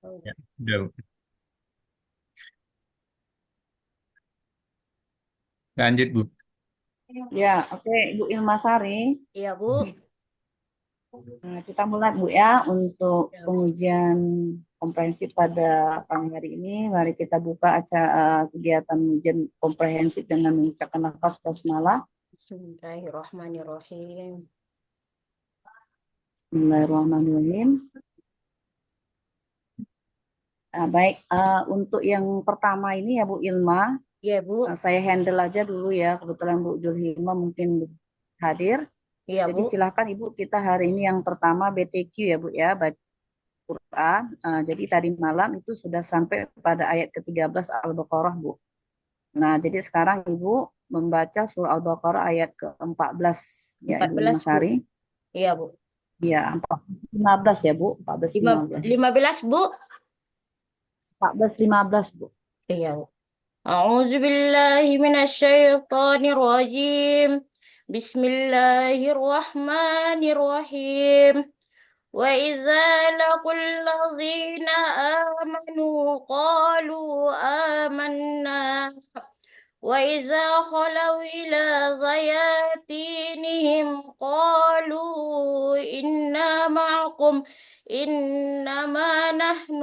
Ya, udah. Lanjut, Bu. Ya, oke, Ibu Ilmasari. Iya, Bu. Nah, kita mulai Bu ya untuk pengujian komprehensif pada pagi hari ini. Mari kita buka acara kegiatan ujian komprehensif dengan mengucapkan lafaz basmalah. Bismillahirrahmanirrahim. Bismillahirrahmanirrahim. Nah, baik, untuk yang pertama ini ya Bu Ilma, Iya, Bu. saya handle aja dulu ya. Kebetulan Bu Julhima mungkin hadir. Iya, Jadi Bu. silakan Ibu, kita hari ini yang pertama BTQ ya Bu ya, baca Quran. Jadi tadi malam itu sudah sampai pada ayat ke-13 Al-Baqarah Bu. Nah, jadi sekarang Ibu membaca surah Al-Baqarah ayat ke-14 ya Ibu 14, Bu. Ilmasari. Iya, Bu. Ya, 15 ya Bu, 14 Lima, 15. 15, Bu. 14 15 Bu. Iya, Bu. A'udzu billahi minasyaitonir rajim. Bismillahirrahmanirrahim. Wa idza laqul ladzina amanu qalu amanna. وإذا خلوا إلى ضياتينهم قالوا إنا معكم إنما نحن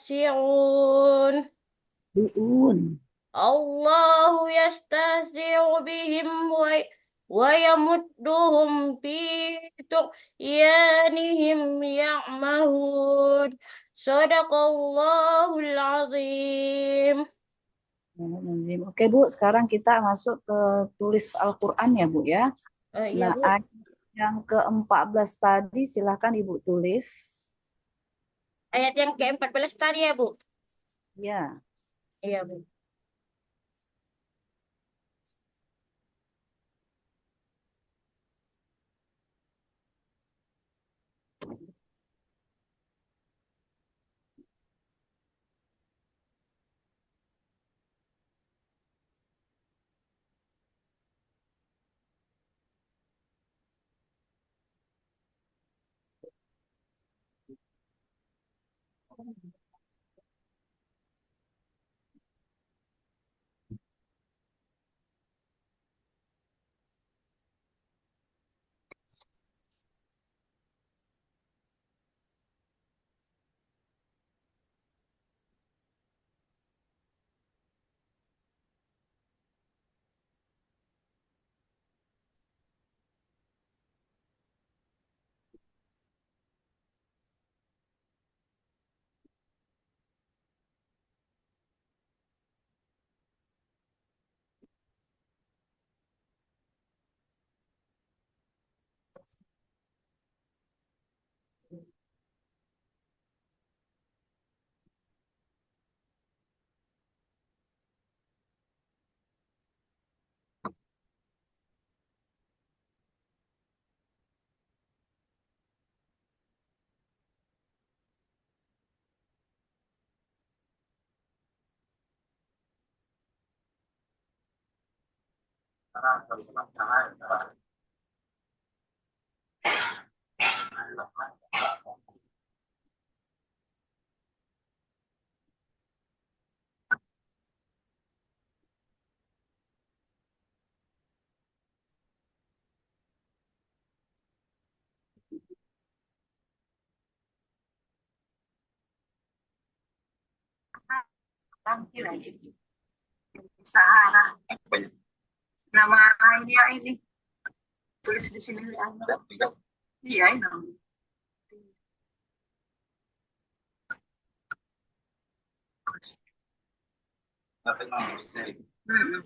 مستهزئون Duun. الله يستهزئ بهم ويمدهم في طغيانهم يعمهون صدق الله العظيم. Oke Bu, sekarang kita masuk ke tulis Al-Quran ya Bu ya. Iya Nah, Bu. ayat yang ke-14 tadi silahkan Ibu tulis. Ayat yang ke-14 tadi ya Bu. Ya. Iya Bu. Sahara. Nama ini ya ini tulis di sini ya. Iya ini. Hmm.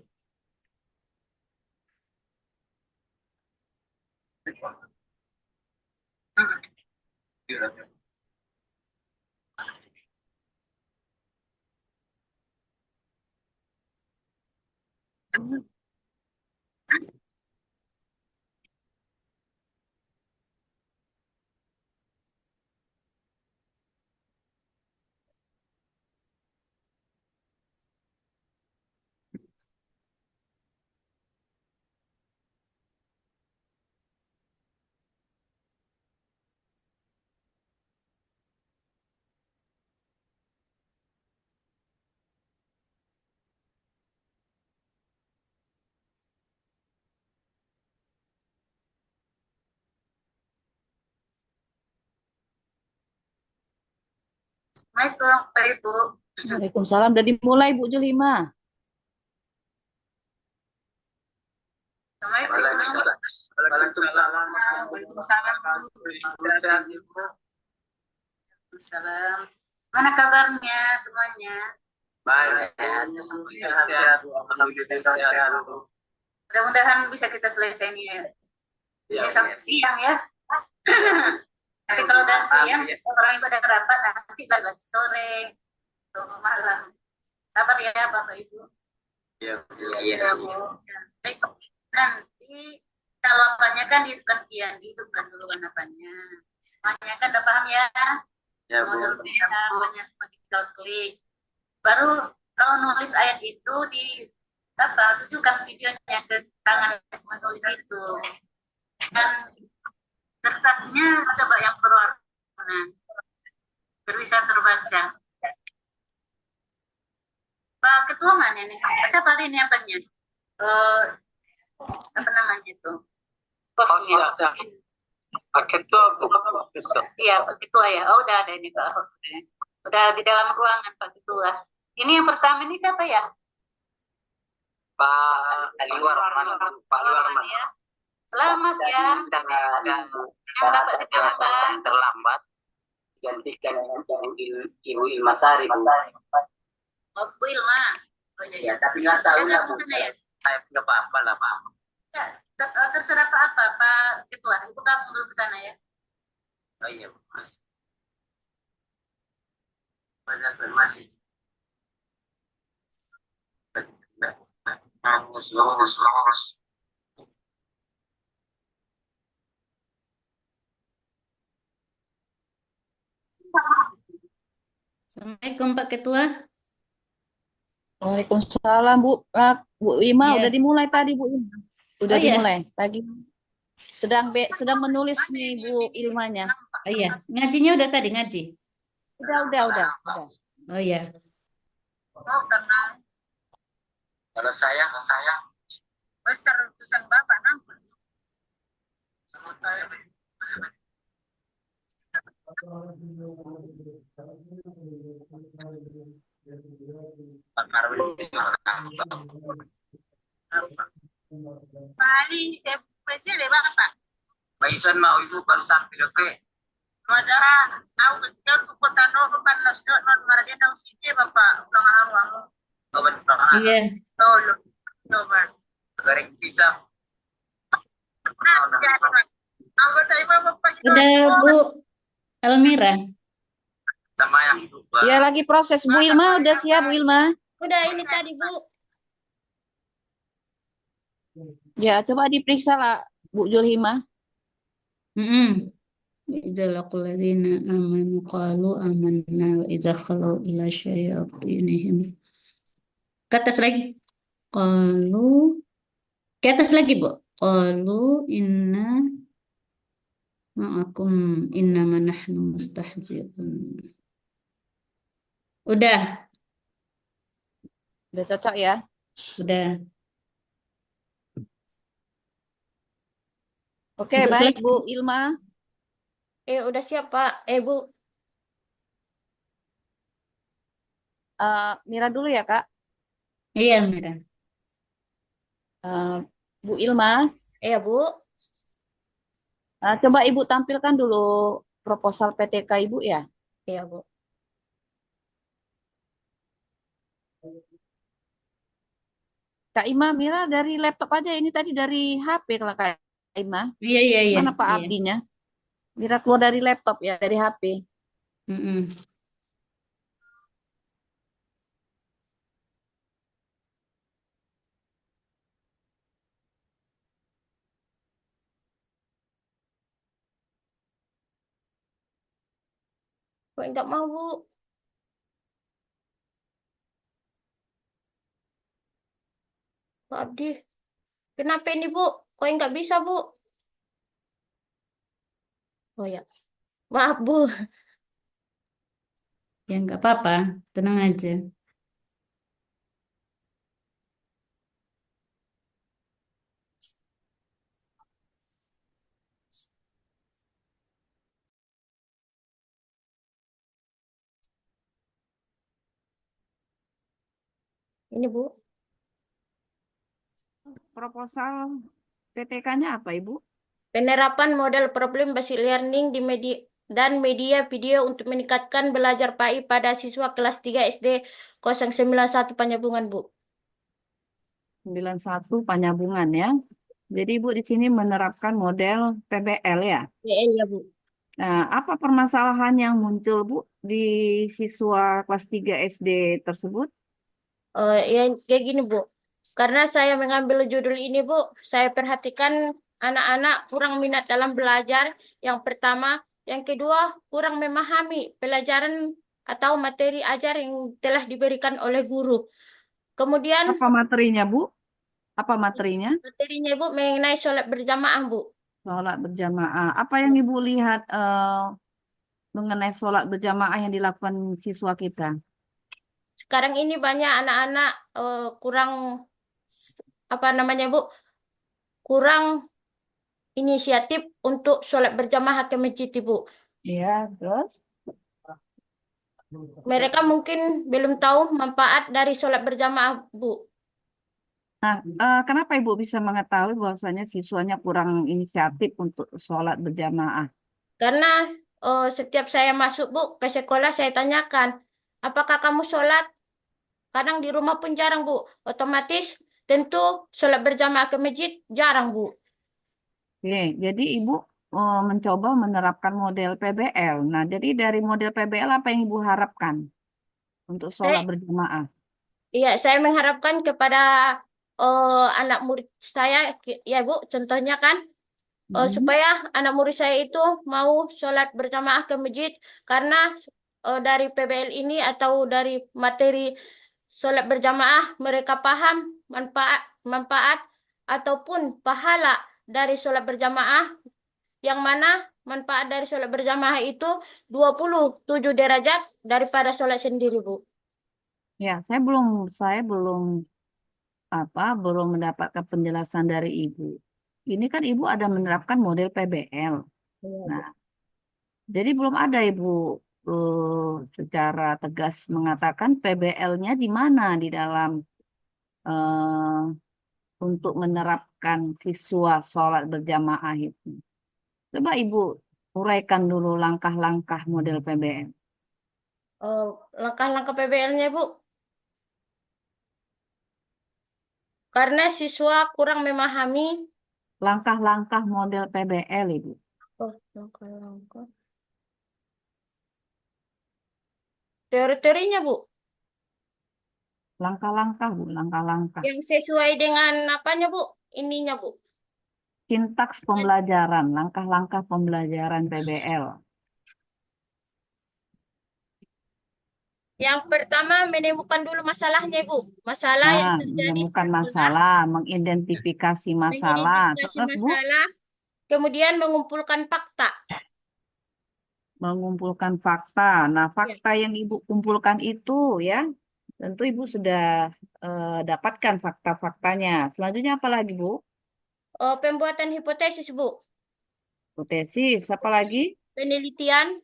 Hmm. Assalamualaikum, Pak Ibu. Waalaikumsalam. Udah dimulai Bu Julima. Assalamualaikum. Waalaikumsalam. Waalaikumsalam, Bu. Waalaikumsalam. Mana kabarnya semuanya? Baik. Sehat. Alhamdulillah sehat. Mudah-mudahan bisa kita selesai ini ya. Ini sampai siang ya. Tapi kalau udah siang, orang ibu ada rapat, nanti lagi sore atau malam. Sabar ya, Bapak Ibu. Iya, iya, Bu. Baik, nanti kalau apanya kan dihidupkan dulu kan apanya. Semuanya kan udah paham ya? Ya, Bu. Model merah, apanya semua tinggal klik. Baru kalau nulis ayat itu di apa tujukan videonya ke tangan menulis itu. Dan kertasnya coba yang berwarna biar bisa terbaca. Pak Ketua mana nih? Siapa hari ini apanya? Eh, apa namanya itu? Posnya. Pak Ketua, Pak Ketua. Iya, Pak Ketua ya. Oh, udah ada ini Pak. Udah di dalam ruangan Pak Ketua. Ini yang pertama ini siapa ya? Pak Aliwar, Pak Aliwar ya. Selamat ya. Dan dapat sekarang terlambat gantikan Ibu Ilma Sari. Oh, Bu Ilma. Oh iya, ya, tapi nggak tahu ya, Bu. Ya? Nggak apa-apa lah, Pak. Ya, terserah Pak apa, Pak Ketua. Ibu kamu dulu ke sana ya. Oh iya, Bu. Banyak terima kasih. Bagus. Assalamualaikum Pak Ketua. Waalaikumsalam Bu. Bu Ima udah Iya. dimulai tadi Bu Ima. Udah Oh iya. dimulai. Tadi sedang menulis nih Bu Ilmanya. Oh iya. Ngajinya udah tadi ngaji. Udah. Oh iya. Oh karena kalau saya Wester utusan Bapak nampak. Pak Marwin. Pak Ali, PC deh Bapak. Pak Isan mau ibu baru sampai ke Ada aku kecil ke kota Novo kan nasdaq non maradia nang sini Bapak ulang awang. Iya. Tolong coba. Garing pisang. Anggota saya Bapak. Udah Bu Elmira. Sama yang Ya lagi proses Bu Ilma. Udah siap Bu Ilma? Udah ini tadi, Bu. Ya coba diperiksa lah Bu Julhima. إذا لقوا الذين آمنوا قالوا آمنا وإذا خلوا إلى شياطينهم ke atas lagi qalu ke atas lagi Bu qalu inna ma'akum innama nahnu mustahzi'un udah Udah cocok ya? udah Oke, untuk baik selesai Bu Ilma. Udah siap, Pak. Bu. Mira dulu ya Kak. iya Mira Bu Ilmas. Bu. Coba Ibu tampilkan dulu proposal PTK Ibu ya. Iya, Bu. Kak Ima, Mira dari laptop aja. Ini tadi dari HP kalau Kak Ima. iya Mana Pak iya Abdinya? Mira keluar dari laptop ya, dari HP. Mm-mm. Kok enggak mau, Bu? Pak Abdi. Kenapa ini, Bu? Kok enggak bisa, Bu? Oh ya. Maaf, Bu. Ya nggak apa-apa tenang aja Ini Bu, Proposal PTK-nya apa, Ibu? penerapan model problem based learning di media dan media video untuk meningkatkan belajar PAI pada siswa kelas 3 SD 091 Penyambungan, Bu. 91 Penyambungan ya. Jadi Ibu di sini menerapkan model PBL ya. PL ya, Bu. Nah, apa permasalahan yang muncul, Bu, di siswa kelas 3 SD tersebut? Ya kayak gini, Bu. Karena saya mengambil judul ini, Bu, saya perhatikan anak-anak kurang minat dalam belajar. Yang pertama, yang kedua, kurang memahami pelajaran atau materi ajar yang telah diberikan oleh guru. Kemudian Apa materinya, Bu? Apa materinya? materinya, Bu, mengenai sholat berjamaah, Bu. Sholat berjamaah. Apa yang Ibu lihat mengenai sholat berjamaah yang dilakukan siswa kita? Sekarang ini banyak anak-anak kurang apa namanya, Bu? Kurang inisiatif untuk sholat berjamaah ke masjid, Bu. Iya, terus? Mereka mungkin belum tahu manfaat dari sholat berjamaah, Bu. Nah, kenapa Ibu bisa mengetahui bahwasanya siswanya kurang inisiatif untuk sholat berjamaah? Karena setiap saya masuk, Bu, ke sekolah saya tanyakan, apakah kamu sholat? Kadang di rumah pun jarang, Bu. Otomatis tentu sholat berjamaah ke masjid jarang, Bu. Oke, jadi Ibu mencoba menerapkan model PBL. Nah, jadi dari model PBL apa yang Ibu harapkan untuk sholat Saya, berjamaah? iya, saya mengharapkan kepada anak murid saya, ya Bu, contohnya kan, Mm. supaya anak murid saya itu mau sholat berjamaah ke masjid, karena dari PBL ini atau dari materi sholat berjamaah mereka paham manfaat ataupun pahala dari sholat berjamaah, yang mana manfaat dari sholat berjamaah itu 27 derajat daripada sholat sendiri, Bu. Ya, saya belum mendapatkan penjelasan dari Ibu. Ini kan Ibu ada menerapkan model PBL. Iya, Bu. Nah, jadi belum ada Ibu secara tegas mengatakan PBL-nya di mana di dalam eh, untuk menerapkan siswa sholat berjamaah itu. Coba Ibu uraikan dulu langkah-langkah model PBL. Langkah-langkah PBL-nya, Bu, karena siswa kurang memahami. Langkah-langkah model PBL Ibu. Oh, langkah-langkah. Teori-teorinya, Bu, Langkah-langkah Bu, langkah-langkah. yang sesuai dengan apanya, Bu? Ininya, Bu. Sintaks pembelajaran, langkah-langkah pembelajaran PBL. Yang pertama, menemukan dulu masalahnya, Bu. Masalah Nah, yang terjadi di menemukan sekolah, masalah, mengidentifikasi masalah. mengidentifikasi Terus Bu, masalah, kemudian mengumpulkan fakta. mengumpulkan fakta. Nah, Ya. fakta yang Ibu kumpulkan itu ya, tentu Ibu sudah dapatkan fakta-faktanya. Selanjutnya apa lagi Bu? Pembuatan hipotesis, Bu. Hipotesis, apa lagi? Penelitian,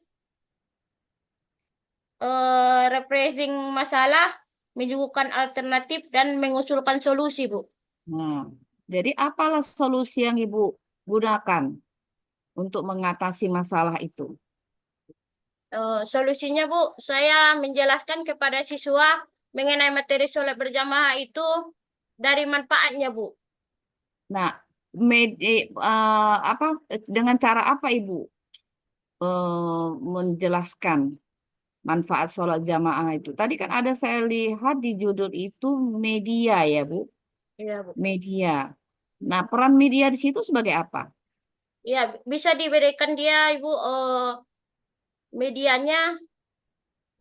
rephrasing masalah, menyuguhkan alternatif, dan mengusulkan solusi, Bu. Nah, jadi apalah solusi yang Ibu gunakan untuk mengatasi masalah itu? Solusinya, Bu, saya menjelaskan kepada siswa mengenai materi sholat berjamaah itu dari manfaatnya, Bu. Nah, apa dengan cara apa Ibu menjelaskan manfaat sholat jamaah itu? Tadi kan ada saya lihat di judul itu media ya Bu, Iya, Bu. media. Nah, peran media di situ sebagai apa? Ya, bisa diberikan dia, Ibu, medianya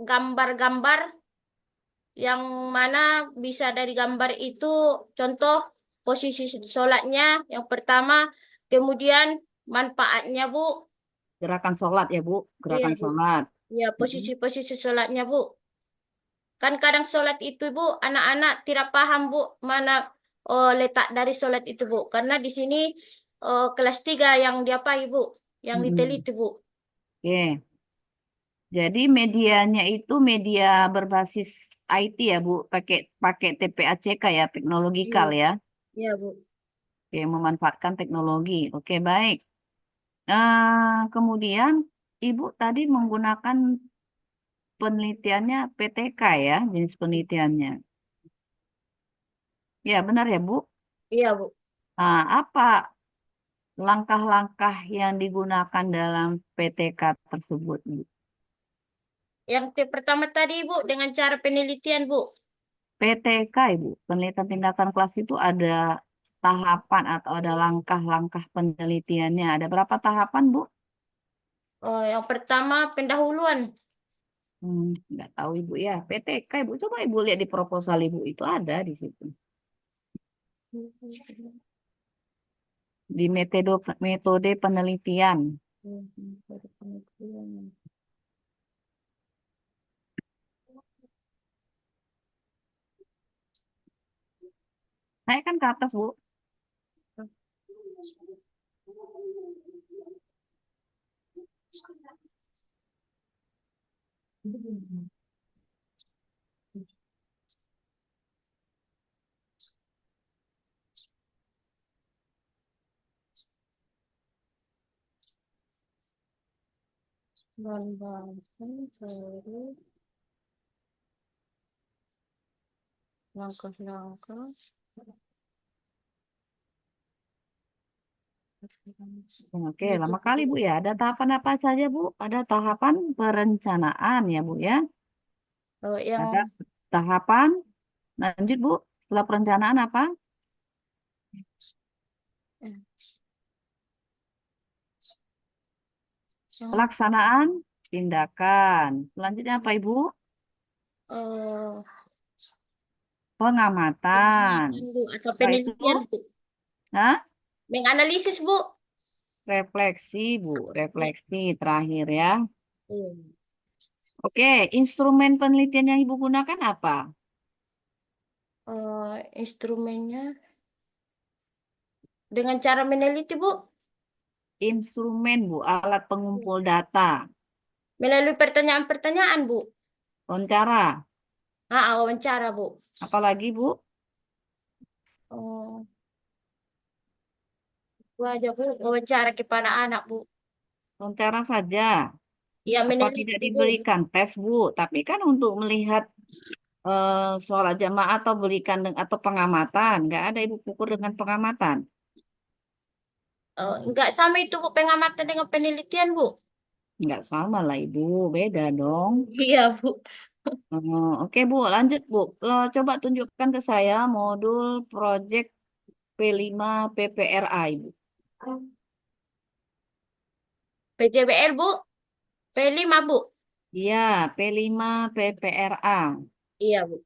gambar-gambar yang mana bisa dari gambar itu contoh posisi sholatnya yang pertama, kemudian manfaatnya, Bu. Gerakan sholat ya Bu, Iya, gerakan Bu. sholat. Ya, Mm. posisi-posisi sholatnya, Bu. Kan kadang sholat itu, Bu, anak-anak tidak paham, Bu, mana letak dari sholat itu, Bu. Karena di sini kelas 3 yang diapai, Bu, yang Mm-mm. diteliti, Bu. Oke. Jadi medianya itu media berbasis IT ya, Bu. Pakai pakai TPACK ya, teknologikal Iya, ya. iya, Bu. Oke, memanfaatkan teknologi. Oke, baik. Kemudian Ibu tadi menggunakan penelitiannya PTK ya, jenis penelitiannya. Ya, benar ya, Bu. Iya, Bu. Nah, apa langkah-langkah yang digunakan dalam PTK tersebut, Bu? Yang pertama tadi, Bu, dengan cara penelitian, Bu. PTK, Ibu, penelitian tindakan kelas itu ada tahapan atau ada langkah-langkah penelitiannya. Ada berapa tahapan, Bu? Yang pertama pendahuluan. Nggak tahu, Ibu ya. PTK, Ibu. Coba Ibu lihat di proposal Ibu. Itu ada di situ. Di metode penelitian. Naikkan ke atas, Bu. Langkah-langkah. Oke, lama kali, Bu ya. Ada tahapan apa saja, Bu? Ada tahapan perencanaan ya, Bu ya. Ada Yang tahapan, lanjut, Bu. Setelah perencanaan apa? yang Pelaksanaan tindakan. Selanjutnya apa, Ibu? eh, Pengamatan. pengamatan, Bu, atau Setelah itu, penelitian, Bu. nah, Menganalisis, Bu. refleksi, Bu. Refleksi terakhir ya. Iya. Oke, instrumen penelitian yang Ibu gunakan apa? Instrumennya dengan cara meneliti, Bu. Instrumen, Bu. Alat pengumpul data. Melalui pertanyaan-pertanyaan, Bu. Wawancara. Wawancara, Bu. Apalagi, Bu? Oh, itu aja, Bu. Wawancara kepada anak, Bu. Wawancara saja. Ya, Apa tidak meneliti, Bu. diberikan tes, Bu? Tapi kan untuk melihat sholat jamaah atau berikan atau pengamatan, nggak ada Ibu pukul dengan pengamatan. Enggak sama itu, Bu. Pengamatan dengan penelitian, Bu. Nggak sama lah Ibu, beda dong. Iya, Bu. Oke Bu, lanjut Bu. Coba tunjukkan ke saya modul project P5 PPRA Ibu. PJBL, Bu. P5, Bu. Iya, P5 PPRA. Iya, Bu.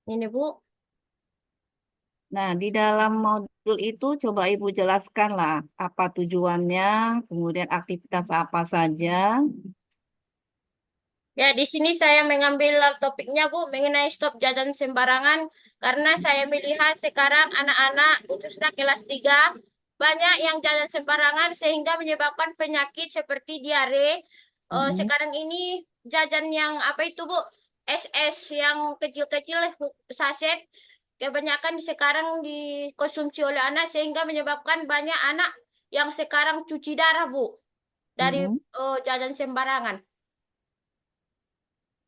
Ini, Bu. Nah, di dalam modul itu coba Ibu jelaskan lah apa tujuannya, kemudian aktivitas apa saja. Ya, di sini saya mengambil topiknya, Bu, mengenai stop jajan sembarangan. Karena saya melihat sekarang anak-anak, khususnya kelas 3 banyak yang jajan sembarangan sehingga menyebabkan penyakit seperti diare. Mm-mm. Sekarang ini jajan yang apa itu, Bu? SS yang kecil-kecil, saset. Kebanyakan sekarang dikonsumsi oleh anak sehingga menyebabkan banyak anak yang sekarang cuci darah, Bu, dari Mm-mm. jajan sembarangan. Nah,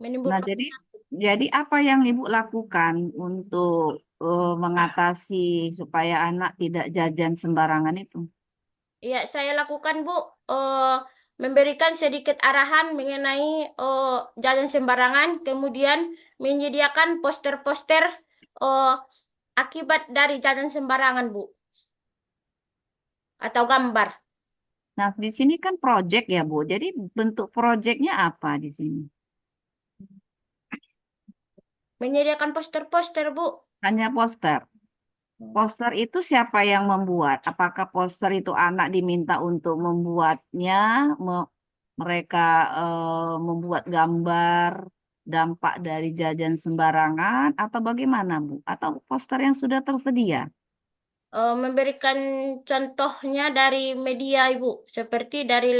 Menimbulkan jadi apa yang Ibu lakukan untuk mengatasi supaya anak tidak jajan sembarangan itu? ya, saya lakukan, Bu, eh, memberikan sedikit arahan mengenai jalan sembarangan, kemudian menyediakan poster-poster eh, akibat dari jalan sembarangan, Bu, atau gambar. Nah, di sini kan project ya, Bu. Jadi bentuk projectnya apa di sini? Menyediakan poster-poster, Bu. Hanya poster. Poster itu siapa yang membuat? Apakah poster itu anak diminta untuk membuatnya? Mereka membuat gambar dampak dari jajan sembarangan atau bagaimana, Bu? Atau poster yang sudah tersedia? Memberikan contohnya dari media Ibu, seperti dari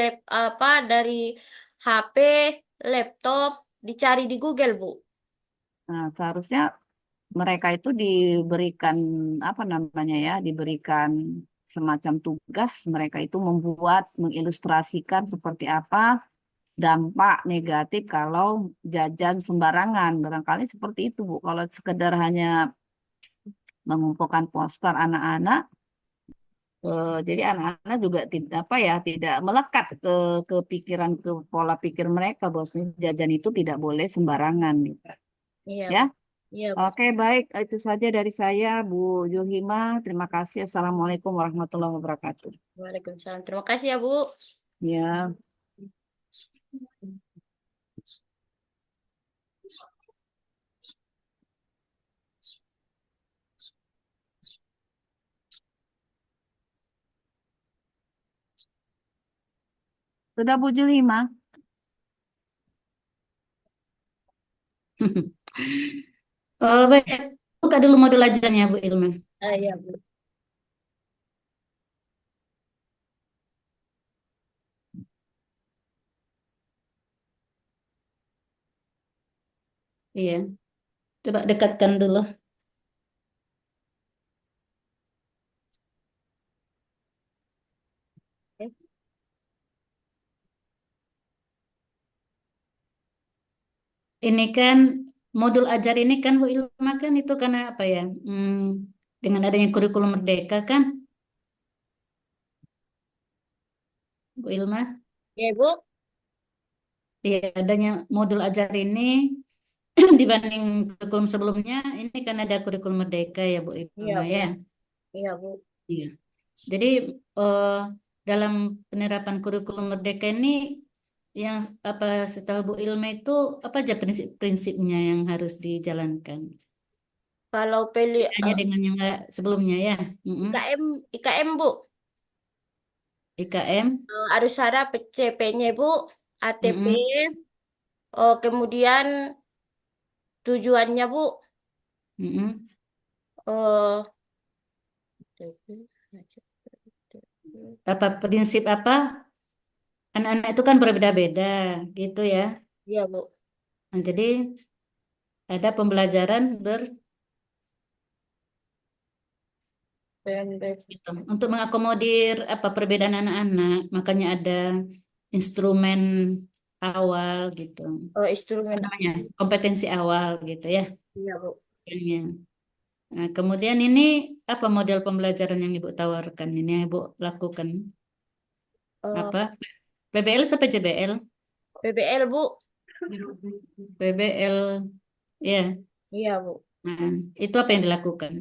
dari HP, laptop, dicari di Google Bu. Nah, seharusnya mereka itu diberikan apa namanya ya, diberikan semacam tugas mereka itu membuat, mengilustrasikan seperti apa dampak negatif kalau jajan sembarangan. Barangkali seperti itu, Bu. Kalau sekedar hanya mengumpulkan poster anak-anak, jadi anak-anak juga tidak apa ya, tidak melekat ke pikiran, ke pola pikir mereka bahwa jajan itu tidak boleh sembarangan gitu. Iya Ya. Bu. Iya Bu. Oke, baik. Itu saja dari saya, Bu Juhima. Terima kasih. Assalamualaikum warahmatullahi wabarakatuh. Waalaikumsalam. Terima kasih ya Bu. Ya, sudah Bu Juhima. Baik, buka dulu modul ajarnya Bu Ilma. Iya Bu. Iya, coba dekatkan dulu. Ini kan modul ajar ini kan Bu Ilma kan itu karena apa ya? Dengan adanya kurikulum Merdeka kan, Bu Ilma. Iya Bu. Iya, adanya modul ajar ini dibanding kurikulum sebelumnya, ini kan ada kurikulum Merdeka ya Bu Iya Ilma Bu. ya. Iya Bu. Iya. Jadi eh, dalam penerapan kurikulum Merdeka ini yang apa setahu Bu Ilma itu apa aja prinsip-prinsipnya yang harus dijalankan? Kalau pilih Hanya dengan yang sebelumnya ya. Mm-mm. IKM, IKM Bu. IKM. Harus ada CP-nya Bu, ATP, Mm-mm. kemudian tujuannya Bu, Mm-mm. eh Apa prinsip apa? Anak-anak itu kan berbeda-beda gitu ya. iya Bu. Nah, jadi ada pembelajaran gitu. Untuk mengakomodir apa perbedaan anak-anak, makanya ada instrumen awal gitu. Apa Instrumen. namanya? Kompetensi awal gitu ya. Iya Bu. Kayaknya. Nah, kemudian ini apa model pembelajaran yang Ibu tawarkan ini yang Ibu lakukan? Eh, Apa? PBL atau PJBL? PBL Bu. PBL, ya. Iya Bu. Nah, itu apa yang dilakukan?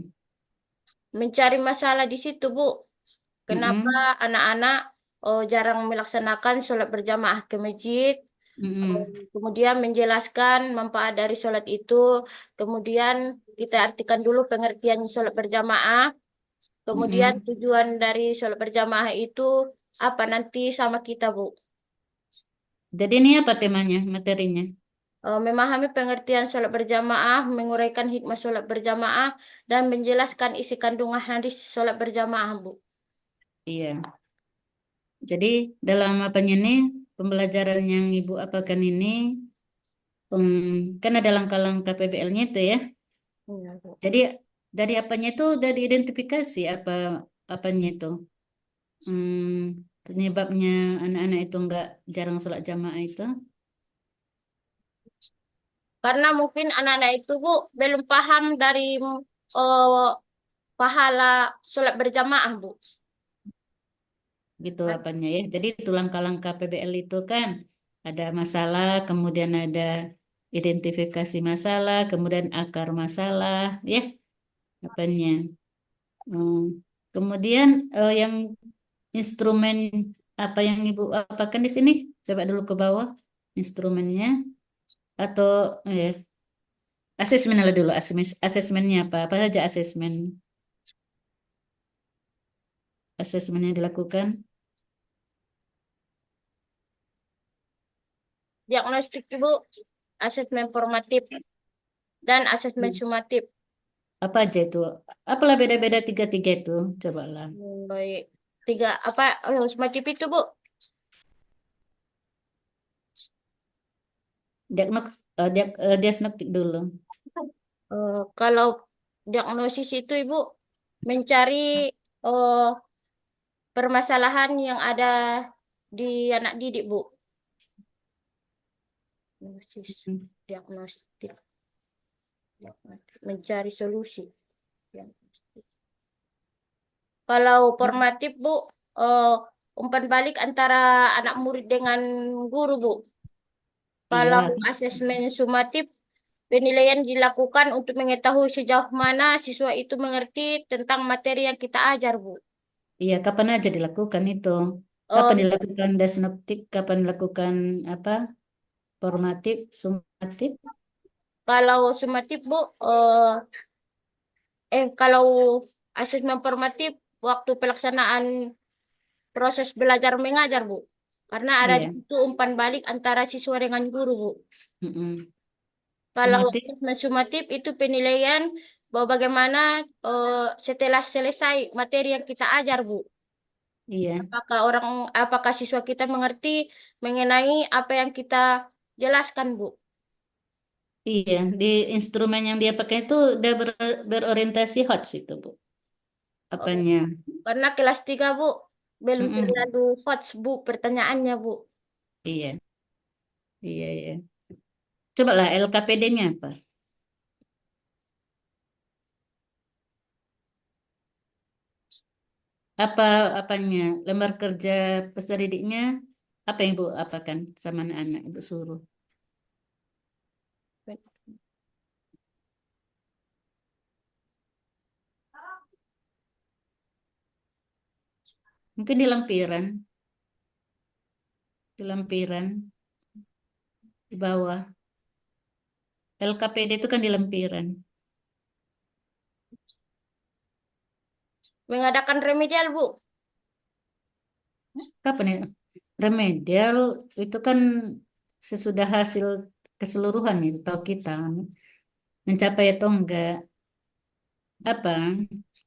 Mencari masalah di situ Bu. Kenapa Mm-mm. anak-anak jarang melaksanakan sholat berjamaah ke masjid? Mm-mm. Kemudian menjelaskan manfaat dari sholat itu. Kemudian kita artikan dulu pengertian sholat berjamaah. Kemudian Mm-mm. tujuan dari sholat berjamaah itu apa nanti sama kita, Bu? Jadi ini apa temanya, materinya? Memahami pengertian sholat berjamaah, menguraikan hikmah sholat berjamaah, dan menjelaskan isi kandungan hadis sholat berjamaah, Bu. Iya. Jadi dalam apanya ini pembelajaran yang Ibu apakan ini kan ada langkah-langkah PBL-nya itu ya. Iya, Bu. Jadi dari apanya itu dari identifikasi apanya itu penyebabnya anak-anak itu enggak jarang sholat jamaah itu. Karena mungkin anak-anak itu, Bu, belum paham dari eh, pahala sholat berjamaah, Bu. Gitu apanya ya. Jadi itu langkah-langkah PBL itu kan ada masalah, kemudian ada identifikasi masalah, kemudian akar masalah, ya apanya. Hmm. Kemudian yang instrumen apa yang Ibu apakan di sini? Coba dulu ke bawah instrumennya atau ya asesmen dulu asesmennya apa? Apa saja asesmennya dilakukan? Diagnostik, Bu, asesmen formatif, dan asesmen sumatif. Apa aja itu? Apalah beda-beda tiga-tiga itu? Cobalah. Baik. Tiga apa semacam itu, Bu? Diagnostik, diagnostik dulu. Kalau diagnosis itu Ibu mencari eh, permasalahan yang ada di anak didik, Bu. Diagnosis, Hmm. diagnostik, mencari solusi. Diagnostik. Kalau formatif, Bu, eh, umpan balik antara anak murid dengan guru, Bu. Kalau Iya, asesmen sumatif, penilaian dilakukan untuk mengetahui sejauh mana siswa itu mengerti tentang materi yang kita ajar, Bu. iya. Kapan aja dilakukan itu? Kapan Eh, dilakukan desnoptik? Kapan dilakukan apa? Formatif, sumatif? Kalau sumatif, Bu, kalau asesmen formatif waktu pelaksanaan proses belajar mengajar, Bu. Karena ada di Iya. situ umpan balik antara siswa dengan guru, Bu. Mm-mm. Kalau Sumatif? asesmen sumatif itu penilaian bahwa bagaimana setelah selesai materi yang kita ajar, Bu. Iya. Apakah siswa kita mengerti mengenai apa yang kita jelaskan, Bu? Iya. Di instrumen yang dia pakai itu udah berorientasi HOTS itu, Bu. Oh, Apanya? karena kelas 3 Bu, belum Mm-mm. terlalu hot, Bu, pertanyaannya, Bu. Iya. Iya, iya. Coba lah LKPD-nya apa? Apa apanya? Lembar kerja peserta didiknya apa yang Ibu apakan sama anak-anak Ibu suruh? Mungkin di lampiran di bawah. LKPD itu kan di lampiran. Mengadakan remedial, Bu. Kapan ya? Remedial itu kan sesudah hasil keseluruhan itu tahu kita mencapai atau enggak. Apa?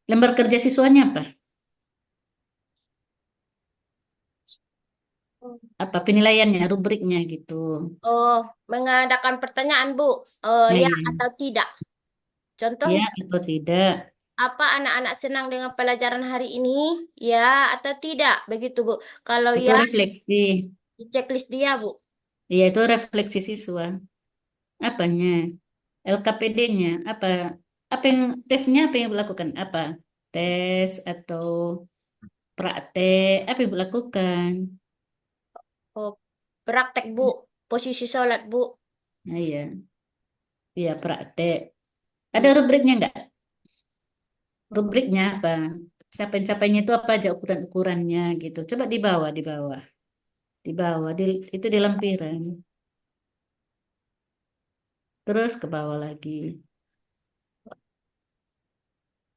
Lembar kerja siswanya apa? Apa penilaiannya, rubriknya gitu. Oh, mengadakan pertanyaan, Bu. Nah, Ya iya. atau tidak. Contoh, Ya atau tidak. apa anak-anak senang dengan pelajaran hari ini? Ya atau tidak? Begitu, Bu. Kalau Itu ya, refleksi. di checklist dia, Bu. Iya, itu refleksi siswa. Apanya? LKPD-nya apa? Apa yang tesnya apa yang dilakukan? Apa? Tes atau praktek? Apa yang dilakukan? Oh, praktek, Bu. Posisi sholat, Bu. Nah, iya, iya praktek. Ada Iya. rubriknya enggak? Rubriknya apa? Capaian-capaiannya itu apa aja ukuran-ukurannya gitu. Coba di bawah, itu di lampiran. Terus ke bawah lagi.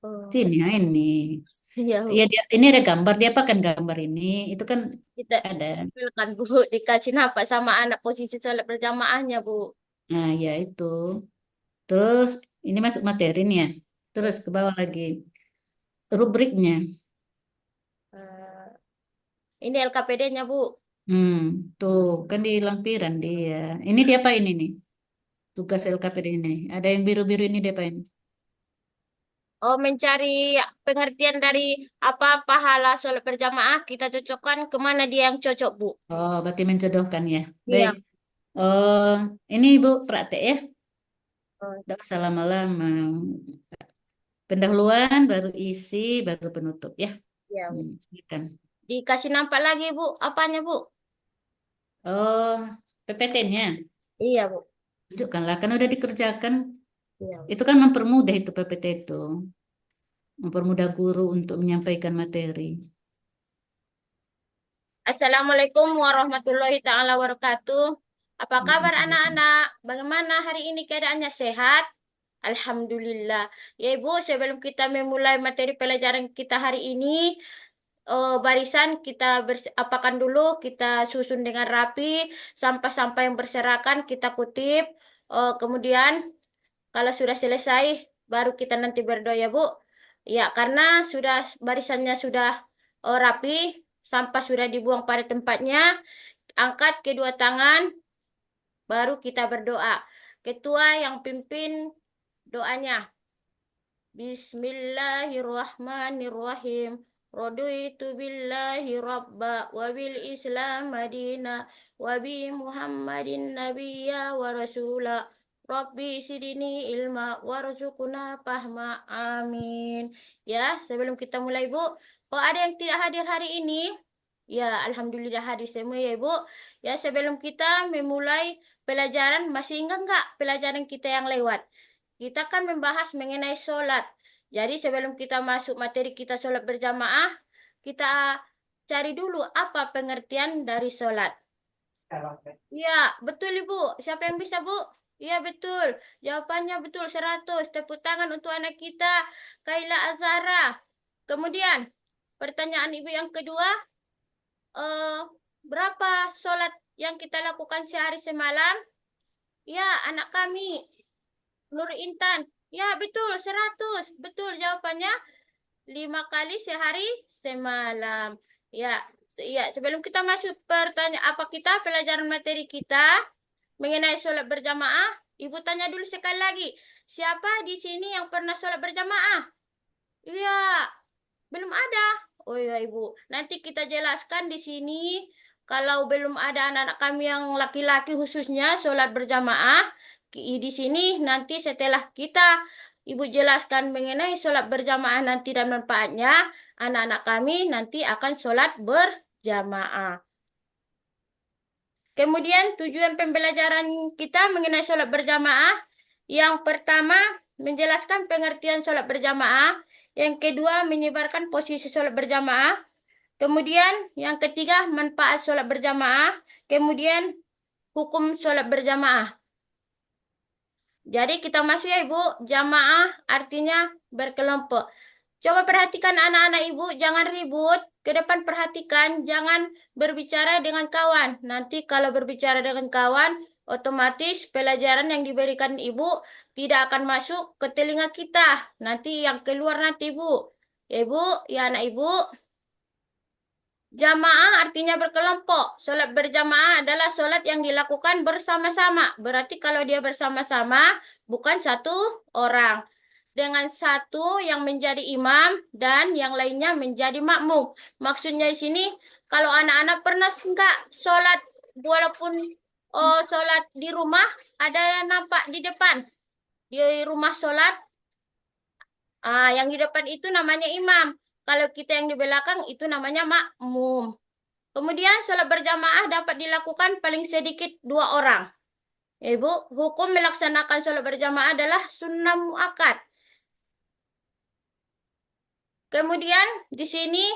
Oh, Sini, ya, ini. iya, Ya, Bu. ini ada gambar. Dia apa kan gambar ini? Itu kan Kita ada. tampilkan, Bu. Dikasih nampak sama anak posisi sholat berjamaahnya, Bu. Nah, ya itu. Terus ini masuk materi nih ya. Terus ke bawah lagi. Rubriknya. Eh, ini LKPD-nya, Bu. Hmm, tuh kan di lampiran dia. Ini dia apa ini nih? Tugas LKPD ini. Ada yang biru-biru ini dia apain? Oh, mencari pengertian dari apa pahala sholat berjamaah, kita cocokkan kemana dia yang cocok, Bu. Oh, berarti menjodohkan ya. Baik. Iya. Oh, ini Ibu praktek ya. Oh, Tidak usah lama-lama. Pendahuluan, baru isi, baru penutup ya. iya, Bu. Silakan. Dikasih nampak lagi, Bu. Apanya, Bu? Oh, PPT-nya. Iya, Bu. Tunjukkanlah, kan udah dikerjakan. Iya, Bu. Itu kan mempermudah itu PPT itu. Mempermudah guru untuk menyampaikan materi. Assalamualaikum warahmatullahi taala wabarakatuh. Apa kabar anak-anak? Bagaimana hari ini keadaannya sehat? Alhamdulillah. Ya Ibu, sebelum kita memulai materi pelajaran kita hari ini, barisan kita apakan dulu, kita susun dengan rapi, sampah-sampah yang berserakan kita kutip. Kemudian kalau sudah selesai, baru kita nanti berdoa ya Bu. Ya, karena sudah barisannya sudah rapi, sampah sudah dibuang pada tempatnya, angkat kedua tangan, baru kita berdoa. Ketua yang pimpin doanya. Bismillahirrahmanirrahim. Raditu billahi rabba wa bil islam madina wa bi muhammadin nabiyya wa rasula. Rabbi sidini ilma warzuqna fahma. Amin. Ya, sebelum kita mulai Bu, oh ada yang tidak hadir hari ini? Ya, alhamdulillah hadir semua ya Ibu. Ya, sebelum kita memulai pelajaran, masih ingat nggak pelajaran kita yang lewat? Kita kan membahas mengenai sholat. Jadi sebelum kita masuk materi kita sholat berjamaah, kita cari dulu apa pengertian dari sholat. Ya, betul Ibu. Siapa yang bisa Bu? Iya betul. Jawabannya betul 100. Tepuk tangan untuk anak kita, Kaila Azhara. Kemudian, pertanyaan Ibu yang kedua, berapa sholat yang kita lakukan sehari semalam? Ya, anak kami, Nur Intan. Ya, betul, 100. Betul jawabannya 5 kali sehari semalam. Ya, sebelum kita masuk pertanyaan apa kita pelajaran materi kita mengenai sholat berjamaah, Ibu tanya dulu sekali lagi. Siapa di sini yang pernah sholat berjamaah? Iya, belum ada. Oh ya Ibu, nanti kita jelaskan di sini. Kalau belum ada anak-anak kami yang laki-laki khususnya sholat berjamaah, di sini nanti setelah kita Ibu jelaskan mengenai sholat berjamaah nanti dan manfaatnya, anak-anak kami nanti akan sholat berjamaah. Kemudian tujuan pembelajaran kita mengenai sholat berjamaah, yang pertama menjelaskan pengertian sholat berjamaah, yang kedua menyebarkan posisi sholat berjamaah, kemudian yang ketiga manfaat sholat berjamaah, kemudian hukum sholat berjamaah. Jadi kita masuk ya Ibu, jamaah artinya berkelompok. Coba perhatikan anak-anak Ibu, jangan ribut. Ke depan perhatikan, jangan berbicara dengan kawan. Nanti kalau berbicara dengan kawan, otomatis pelajaran yang diberikan Ibu tidak akan masuk ke telinga kita. Nanti yang keluar nanti Ibu. Ya Ibu, ya anak Ibu. Jamaah artinya berkelompok. Sholat berjamaah adalah sholat yang dilakukan bersama-sama. Berarti kalau dia bersama-sama, bukan satu orang. Dengan satu yang menjadi imam dan yang lainnya menjadi makmum. Maksudnya di sini, kalau anak-anak pernah nggak sholat, walaupun sholat di rumah, ada yang nampak di depan. Di rumah sholat, yang di depan itu namanya imam. Kalau kita yang di belakang itu namanya makmum. Kemudian sholat berjamaah dapat dilakukan paling sedikit 2 orang. Ibu, hukum melaksanakan sholat berjamaah adalah sunnah muakkad. Kemudian di sini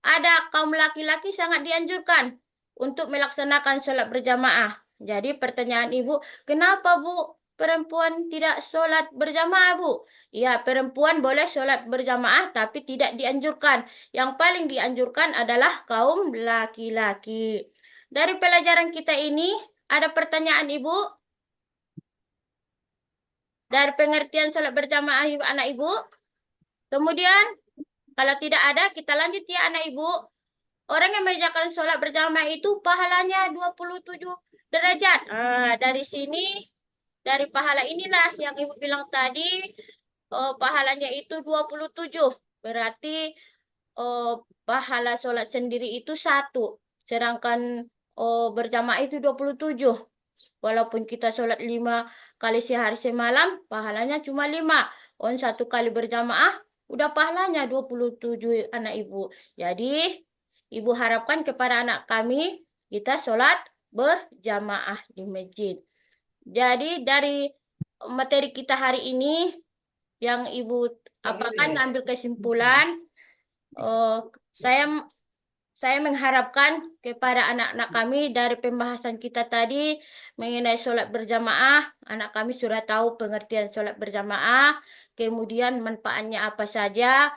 ada kaum laki-laki sangat dianjurkan untuk melaksanakan sholat berjamaah. Jadi pertanyaan Ibu, kenapa Bu perempuan tidak sholat berjamaah Bu? Ya, perempuan boleh sholat berjamaah tapi tidak dianjurkan. Yang paling dianjurkan adalah kaum laki-laki. Dari pelajaran kita ini ada pertanyaan Ibu? Dari pengertian sholat berjamaah anak Ibu? Kemudian kalau tidak ada, kita lanjut ya anak Ibu. Orang yang mengerjakan sholat berjamaah itu pahalanya 27 derajat. Dari sini, dari pahala inilah yang Ibu bilang tadi, pahalanya itu 27. Berarti pahala sholat sendiri itu 1. Sedangkan berjamaah itu 27. Walaupun kita sholat 5 kali sehari semalam, pahalanya cuma 5. 1 kali berjamaah, udah pahalanya 27 anak Ibu. Jadi, Ibu harapkan kepada anak kami, kita sholat berjamaah di masjid. Jadi, dari materi kita hari ini, yang Ibu apakan ambil kesimpulan, saya mengharapkan kepada anak-anak kami dari pembahasan kita tadi mengenai sholat berjamaah, anak kami sudah tahu pengertian sholat berjamaah, kemudian manfaatnya apa saja,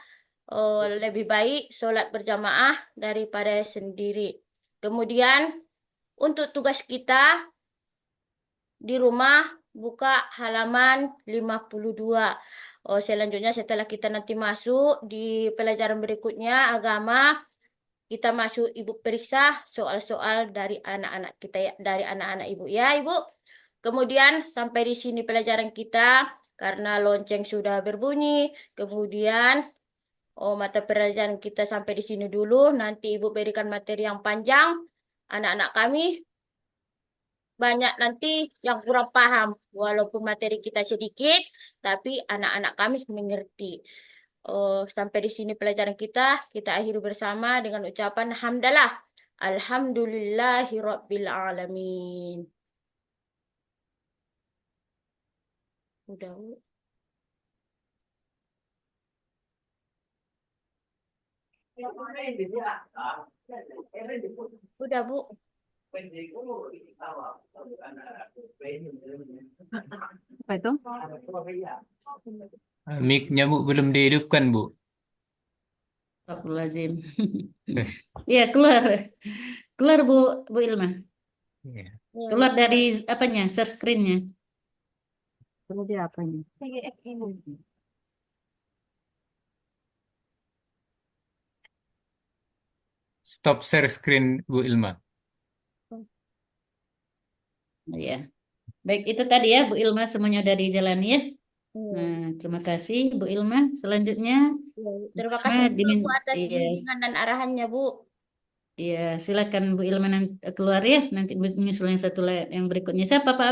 lebih baik sholat berjamaah daripada sendiri. Kemudian untuk tugas kita di rumah buka halaman 52. Selanjutnya setelah kita nanti masuk di pelajaran berikutnya agama, kita masuk Ibu periksa soal-soal dari anak-anak kita ya, dari anak-anak Ibu ya, Ibu. Kemudian sampai di sini pelajaran kita karena lonceng sudah berbunyi. Kemudian mata pelajaran kita sampai di sini dulu. Nanti Ibu berikan materi yang panjang. Anak-anak kami banyak nanti yang kurang paham. Walaupun materi kita sedikit, tapi anak-anak kami mengerti. Sampai di sini pelajaran kita akhiri bersama dengan ucapan hamdalah. Alhamdulillahirabbil alamin. Udah, Bu. Udah, Bu. Apa itu? Mic-nya Bu belum dihidupkan Bu. Astagfirullahaladzim. Iya, keluar. Keluar Bu Ilma. Iya. Keluar dari apanya? Share screen-nya. Coba dia apa ini? Stop share screen Bu Ilma. Ya. Baik, itu tadi ya Bu Ilma semuanya dari jalan ya. Hmm. Nah, terima kasih Bu Ilma. Selanjutnya Ya, terima Ilma kasih juga, Bu, atas iya, bimbingan dan arahannya, Bu. iya, silakan Bu Ilma nanti keluar ya. Nanti menyusul yang satu yang berikutnya. Siapa Pak